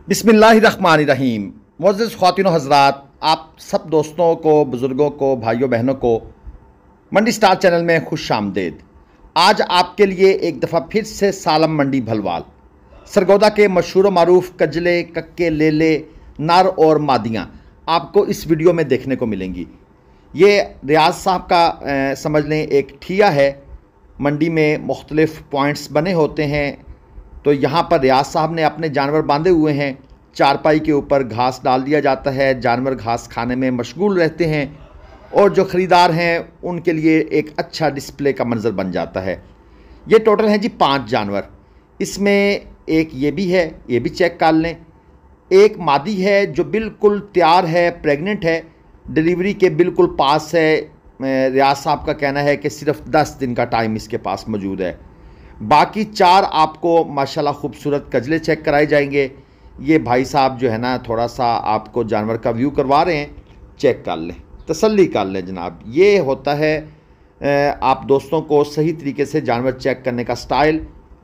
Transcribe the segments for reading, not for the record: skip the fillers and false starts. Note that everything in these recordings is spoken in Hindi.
बिस्मिल्लाहिर्रहमानिर्रहीम। मुअज़्ज़िज़ ख़वातीन व हज़रात, आप सब दोस्तों को, बुज़ुर्गों को, भाइयों बहनों को मंडी स्टार चैनल में खुश आमदेद। आज आपके लिए एक दफ़ा फिर से सालम मंडी भलवाल सरगोदा के मशहूर व मारूफ कजले, कक्के, लेले, नर और मादियाँ आपको इस वीडियो में देखने को मिलेंगी। ये रियाज साहब का समझ लें एक ठिया है। मंडी में मुख्तलिफ़ पॉइंट्स बने होते हैं, तो यहाँ पर रियाज साहब ने अपने जानवर बांधे हुए हैं। चारपाई के ऊपर घास डाल दिया जाता है, जानवर घास खाने में मशगूल रहते हैं और जो ख़रीदार हैं उनके लिए एक अच्छा डिस्प्ले का मंजर बन जाता है। ये टोटल हैं जी 5 जानवर। इसमें एक ये भी है, ये भी चेक कर लें। एक मादी है जो बिल्कुल तैयार है, प्रेग्नेंट है, डिलीवरी के बिल्कुल पास है। रियाज साहब का कहना है कि सिर्फ 10 दिन का टाइम इसके पास मौजूद है। बाकी 4 आपको माशाल्लाह खूबसूरत कजले चेक कराए जाएंगे। ये भाई साहब जो है ना, थोड़ा सा आपको जानवर का व्यू करवा रहे हैं, चेक कर लें, तसल्ली कर लें जनाब। ये होता है आप दोस्तों को सही तरीके से जानवर चेक करने का स्टाइल,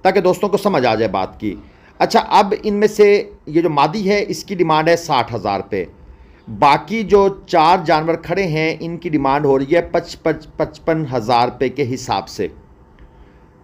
ताकि दोस्तों को समझ आ जाए बात की। अच्छा, अब इनमें से ये जो मादी है इसकी डिमांड है 60,000 रुपये। बाकी जो 4 जानवर खड़े हैं इनकी डिमांड हो रही है 55,000 रुपये के हिसाब से।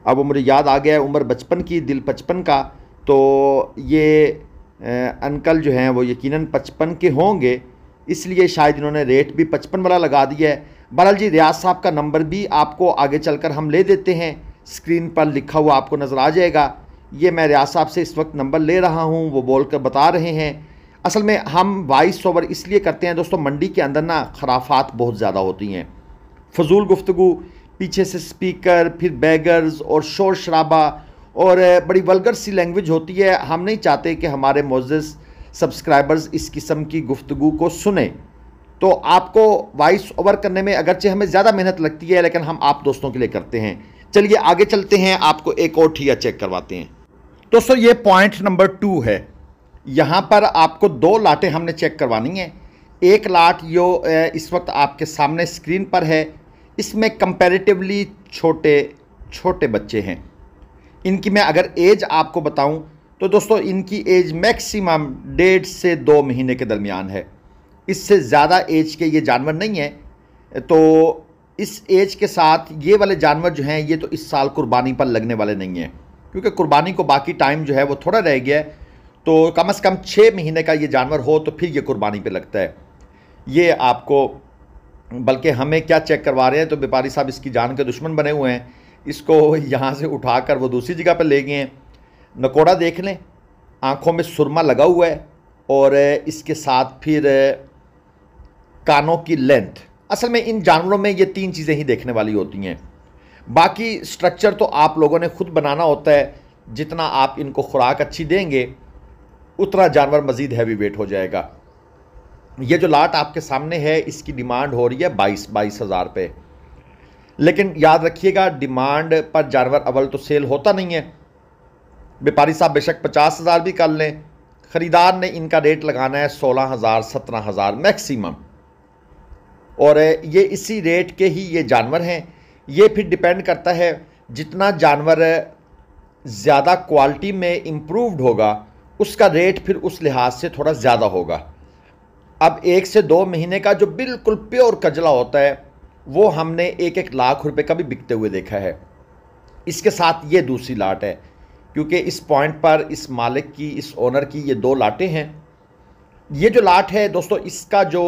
अब वो मुझे याद आ गया है, उम्र बचपन की, दिल 55 का, तो ये अंकल जो हैं वो यकीनन 55 के होंगे, इसलिए शायद इन्होंने रेट भी 55 वाला लगा दिया है। बहरहाल जी, रियाज साहब का नंबर भी आपको आगे चलकर हम ले देते हैं, स्क्रीन पर लिखा हुआ आपको नज़र आ जाएगा। ये मैं रियाज साहब से इस वक्त नंबर ले रहा हूँ, वो बोल कर बता रहे हैं। असल में हम वॉइस ओवर इसलिए करते हैं दोस्तों, मंडी के अंदर ना खराफात बहुत ज़्यादा होती हैं, फजूल गुफ्तगू, पीछे से स्पीकर, फिर बैगर्स और शोर शराबा और बड़ी वल्गर सी लैंग्वेज होती है। हम नहीं चाहते कि हमारे मोअज़्ज़िज़ सब्सक्राइबर्स इस किस्म की गुफ्तगू को सुने। तो आपको वॉइस ओवर करने में अगरचे हमें ज़्यादा मेहनत लगती है, लेकिन हम आप दोस्तों के लिए करते हैं। चलिए आगे चलते हैं, आपको एक और ठिया चेक करवाते हैं। दोस्तों, ये पॉइंट नंबर 2 है। यहाँ पर आपको 2 लाटें हमने चेक करवानी है। एक लाट जो इस वक्त आपके सामने स्क्रीन पर है, इसमें कंपैरेटिवली छोटे छोटे बच्चे हैं। इनकी मैं अगर एज आपको बताऊं तो दोस्तों इनकी एज मैक्सिमम 1.5 से 2 महीने के दरमियान है। इससे ज़्यादा एज के ये जानवर नहीं है। तो इस एज के साथ ये वाले जानवर जो हैं, ये तो इस साल कुर्बानी पर लगने वाले नहीं हैं, क्योंकि कुर्बानी को बाकी टाइम जो है वो थोड़ा रह गया है। तो कम से कम 6 महीने का ये जानवर हो तो फिर ये कुर्बानी पर लगता है। ये आपको, बल्कि हमें क्या चेक करवा रहे हैं, तो व्यापारी साहब इसकी जान के दुश्मन बने हुए हैं। इसको यहाँ से उठाकर वो दूसरी जगह पर ले गए हैं। नकोड़ा देख लें, आँखों में सुरमा लगा हुआ है और इसके साथ फिर कानों की लेंथ। असल में इन जानवरों में ये 3 चीज़ें ही देखने वाली होती हैं। बाकी स्ट्रक्चर तो आप लोगों ने खुद बनाना होता है। जितना आप इनको खुराक अच्छी देंगे उतना जानवर मज़ीद हैवी वेट हो जाएगा। ये जो लाट आपके सामने है, इसकी डिमांड हो रही है 22,000 रुपये। लेकिन याद रखिएगा, डिमांड पर जानवर अवल तो सेल होता नहीं है। व्यापारी साहब बेशक 50,000 भी कर लें, ख़रीदार ने इनका रेट लगाना है 16,000 17,000 मैक्सिमम। और ये इसी रेट के ही ये जानवर हैं। ये फिर डिपेंड करता है, जितना जानवर ज़्यादा क्वालिटी में इम्प्रूव्ड होगा उसका रेट फिर उस लिहाज से थोड़ा ज़्यादा होगा। अब 1 से 2 महीने का जो बिल्कुल प्योर कजला होता है वो हमने 1-1 लाख रुपए का भी बिकते हुए देखा है। इसके साथ ये दूसरी लाट है, क्योंकि इस पॉइंट पर इस मालिक की, इस ओनर की ये 2 लाटें हैं। ये जो लाट है दोस्तों, इसका जो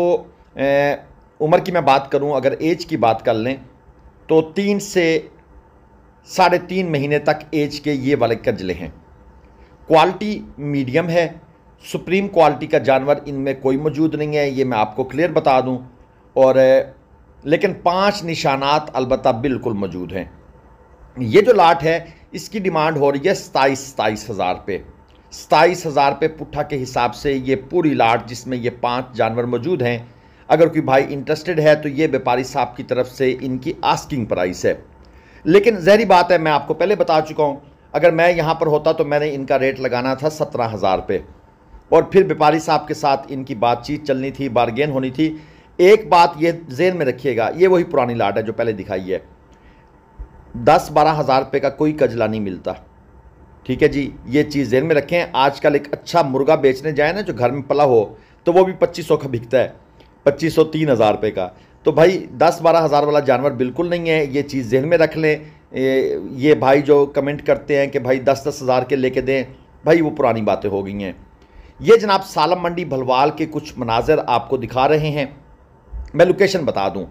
उम्र की मैं बात करूं, अगर एज की बात कर लें तो 3 से 3.5 महीने तक एज के ये वाले कजले हैं। क्वालिटी मीडियम है, सुप्रीम क्वालिटी का जानवर इनमें कोई मौजूद नहीं है, ये मैं आपको क्लियर बता दूं। और लेकिन 5 निशानात अलबत्ता बिल्कुल मौजूद हैं। ये जो लाट है इसकी डिमांड हो रही है 27,000 रुपये। 27,000 रुपये पुट्ठा के हिसाब से ये पूरी लाट, जिसमें ये 5 जानवर मौजूद हैं। अगर कोई भाई इंटरेस्टेड है तो ये व्यापारी साहब की तरफ से इनकी आस्किंग प्राइस है। लेकिन ज़हरी बात है, मैं आपको पहले बता चुका हूँ, अगर मैं यहाँ पर होता तो मैंने इनका रेट लगाना था 17,000 रुपये और फिर व्यापारी साहब के साथ इनकी बातचीत चलनी थी, बारगेन होनी थी। एक बात ये ज़हन में रखिएगा, ये वही पुरानी लाट है जो पहले दिखाई है। 10-12 हज़ार रुपये का कोई कजला नहीं मिलता। ठीक है जी, ये चीज़ ध्यान में रखें। आजकल एक अच्छा मुर्गा बेचने जाए ना, जो घर में पला हो, तो वो भी 2500 का बिकता है, 2500 3000 रुपये का। तो भाई 10-12 हज़ार वाला जानवर बिल्कुल नहीं है, ये चीज़ ध्यान में रख लें। ये भाई जो कमेंट करते हैं कि भाई 10-10 हज़ार के लेके दें, भाई वो पुरानी बातें हो गई हैं। ये जनाब सालम मंडी भलवाल के कुछ मनाज़र आपको दिखा रहे हैं। मैं लोकेशन बता दूं,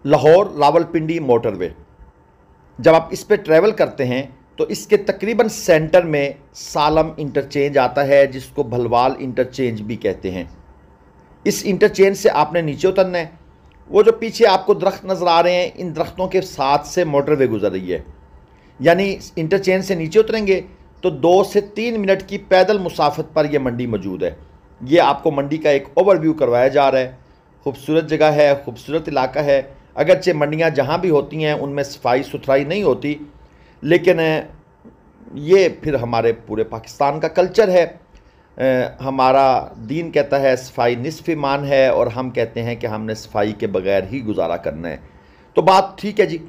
लाहौर रावलपिंडी मोटरवे। जब आप इस पे ट्रैवल करते हैं तो इसके तकरीबन सेंटर में सालम इंटरचेंज आता है, जिसको भलवाल इंटरचेंज भी कहते हैं। इस इंटरचेंज से आपने नीचे उतरना है। वो जो पीछे आपको दरख्त नज़र आ रहे हैं, इन दरख्तों के साथ से मोटरवे गुजर रही है। यानी इंटरचेंज से नीचे उतरेंगे तो 2 से 3 मिनट की पैदल मुसाफत पर यह मंडी मौजूद है। ये आपको मंडी का एक ओवरव्यू करवाया जा रहा है। खूबसूरत जगह है, खूबसूरत इलाका है। अगरचे मंडियाँ जहाँ भी होती हैं उनमें सफाई सुथराई नहीं होती, लेकिन ये फिर हमारे पूरे पाकिस्तान का कल्चर है। हमारा दीन कहता है सफाई निस्फ़ ईमान है, और हम कहते हैं कि हमने सफाई के बगैर ही गुजारा करना है। तो बात ठीक है जी,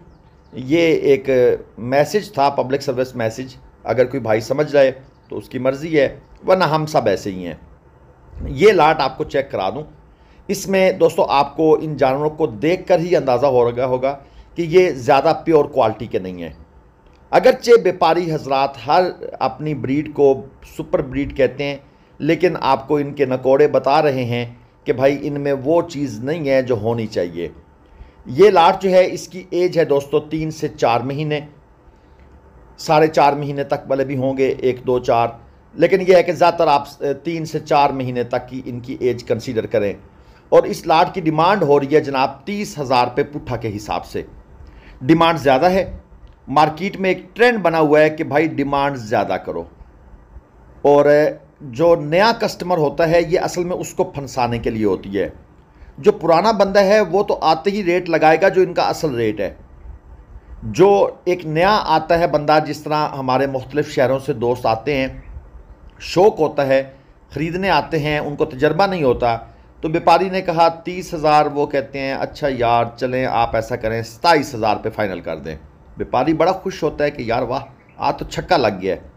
ये एक मैसेज था, पब्लिक सर्विस मैसेज। अगर कोई भाई समझ रहा है तो उसकी मर्ज़ी है, वरना हम सब ऐसे ही हैं। ये लाट आपको चेक करा दूं। इसमें दोस्तों आपको इन जानवरों को देखकर ही अंदाज़ा हो रहा होगा कि ये ज़्यादा प्योर क्वालिटी के नहीं हैं। अगरचे व्यापारी हजरात हर अपनी ब्रीड को सुपर ब्रीड कहते हैं, लेकिन आपको इनके नकोड़े बता रहे हैं कि भाई इनमें वो चीज़ नहीं है जो होनी चाहिए। ये लाट जो है, इसकी एज है दोस्तों 3 से 4 महीने, 4.5 महीने तक वाले भी होंगे, 1, 2, 4, लेकिन यह है कि ज़्यादातर आप 3 से 4 महीने तक की इनकी एज कंसीडर करें। और इस लाट की डिमांड हो रही है जनाब 30,000 रुपये पुट्ठा के हिसाब से। डिमांड ज़्यादा है। मार्केट में एक ट्रेंड बना हुआ है कि भाई डिमांड ज़्यादा करो, और जो नया कस्टमर होता है ये असल में उसको फंसाने के लिए होती है। जो पुराना बंदा है वो तो आते ही रेट लगाएगा जो इनका असल रेट है। जो एक नया आता है बंदा, जिस तरह हमारे मुख्तलिफ़ शहरों से दोस्त आते हैं, शौक़ होता है, ख़रीदने आते हैं, उनको तजर्बा नहीं होता, तो व्यापारी ने कहा 30,000, वो कहते हैं अच्छा यार चलें आप ऐसा करें 27,000 रुपये फ़ाइनल कर दें। व्यापारी बड़ा खुश होता है कि यार वाह, आज तो छक्का लग गया है।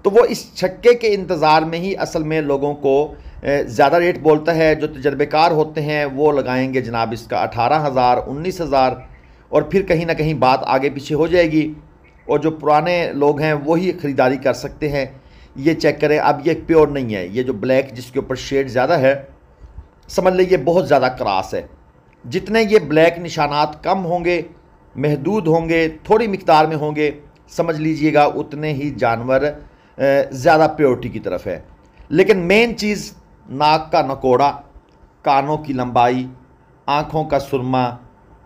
तो वो इस छक्के के इंतज़ार में ही असल में लोगों को ज़्यादा रेट बोलता है। जो तजर्बेकार होते हैं वो लगाएंगे जनाब इसका 18,000, 19,000, और फिर कहीं ना कहीं बात आगे पीछे हो जाएगी, और जो पुराने लोग हैं वही ख़रीदारी कर सकते हैं। ये चेक करें, अब ये प्योर नहीं है। ये जो ब्लैक जिसके ऊपर शेड ज़्यादा है, समझ लीजिए बहुत ज़्यादा क्रास है। जितने ये ब्लैक निशानात कम होंगे, महदूद होंगे, थोड़ी मिकदार में होंगे, समझ लीजिएगा उतने ही जानवर ज़्यादा प्योरिटी की तरफ है। लेकिन मेन चीज़ नाक का नकोड़ा, कानों की लंबाई, आँखों का सुरमा,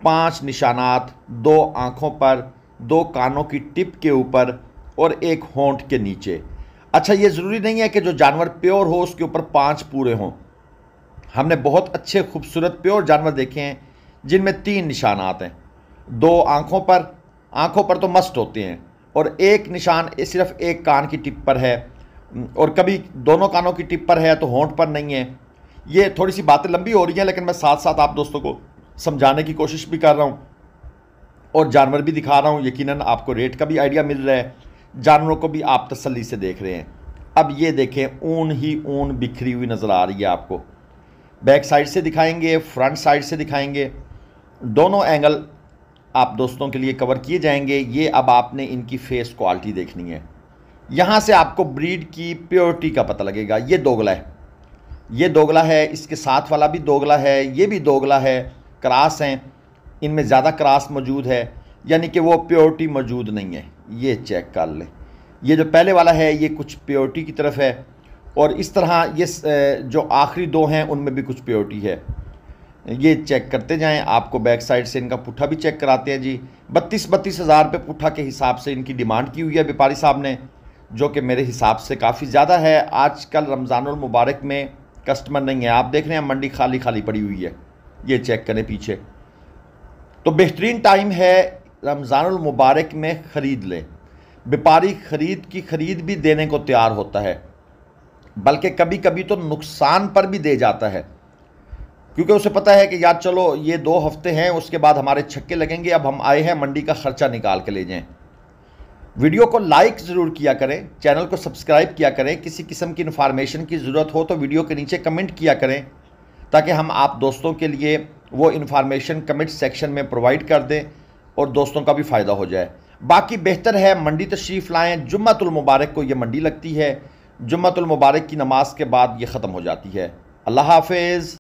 5 निशानात, 2 आँखों पर, 2 कानों की टिप के ऊपर और 1 होंठ के नीचे। अच्छा, ये ज़रूरी नहीं है कि जो जानवर प्योर हो उसके ऊपर 5 पूरे हों। हमने बहुत अच्छे खूबसूरत प्योर जानवर देखे हैं जिनमें 3 निशानात हैं। 2 आँखों पर तो मस्ट होते हैं, और 1 निशान सिर्फ 1 कान की टिप पर है, और कभी दोनों कानों की टिप पर है तो होंठ पर नहीं है। ये थोड़ी सी बातें लंबी हो रही हैं, लेकिन मैं साथ साथ आप दोस्तों को समझाने की कोशिश भी कर रहा हूँ और जानवर भी दिखा रहा हूँ। यकीनन आपको रेट का भी आइडिया मिल रहा है, जानवरों को भी आप तसल्ली से देख रहे हैं। अब ये देखें, ऊन ही ऊन बिखरी हुई नज़र आ रही है आपको। बैक साइड से दिखाएंगे, फ्रंट साइड से दिखाएंगे, दोनों एंगल आप दोस्तों के लिए कवर किए जाएंगे। ये अब आपने इनकी फेस क्वालिटी देखनी है। यहाँ से आपको ब्रीड की प्योरिटी का पता लगेगा। ये दोगला है, ये दोगला है, इसके साथ वाला भी दोगला है, ये भी दोगला है, क्रास हैं, इनमें ज़्यादा क्रास मौजूद है, यानी कि वो प्योरिटी मौजूद नहीं है। ये चेक कर लें, ये जो पहले वाला है ये कुछ प्योरिटी की तरफ है, और इस तरह ये जो आखिरी 2 हैं उनमें भी कुछ प्योरिटी है। ये चेक करते जाएं। आपको बैक साइड से इनका पुट्ठा भी चेक कराते हैं जी। 32 हज़ार रुपये पुट्ठा के हिसाब से इनकी डिमांड की हुई है व्यापारी साहब ने, जो कि मेरे हिसाब से काफ़ी ज़्यादा है। आजकल रमज़ानुल मुबारक में कस्टमर नहीं है, आप देख रहे हैं मंडी खाली खाली पड़ी हुई है। ये चेक करें पीछे, तो बेहतरीन टाइम है रमज़ानुल मुबारक में ख़रीद लें। व्यापारी खरीद भी देने को तैयार होता है, बल्कि कभी कभी तो नुकसान पर भी दे जाता है, क्योंकि उसे पता है कि यार चलो ये 2 हफ्ते हैं, उसके बाद हमारे छक्के लगेंगे, अब हम आए हैं मंडी का ख़र्चा निकाल के ले जाएं। वीडियो को लाइक ज़रूर किया करें, चैनल को सब्सक्राइब किया करें। किसी किस्म की इन्फॉर्मेशन की ज़रूरत हो तो वीडियो के नीचे कमेंट किया करें, ताकि हम आप दोस्तों के लिए वो इन्फॉर्मेशन कमेंट सेक्शन में प्रोवाइड कर दें और दोस्तों का भी फ़ायदा हो जाए। बाकी बेहतर है मंडी तशरीफ़ लाएँ। जुम्मतुल मुबारक को ये मंडी लगती है। जुम्मतुल मुबारक की नमाज के बाद ये ख़त्म हो जाती है। अल्लाह हाफिज़।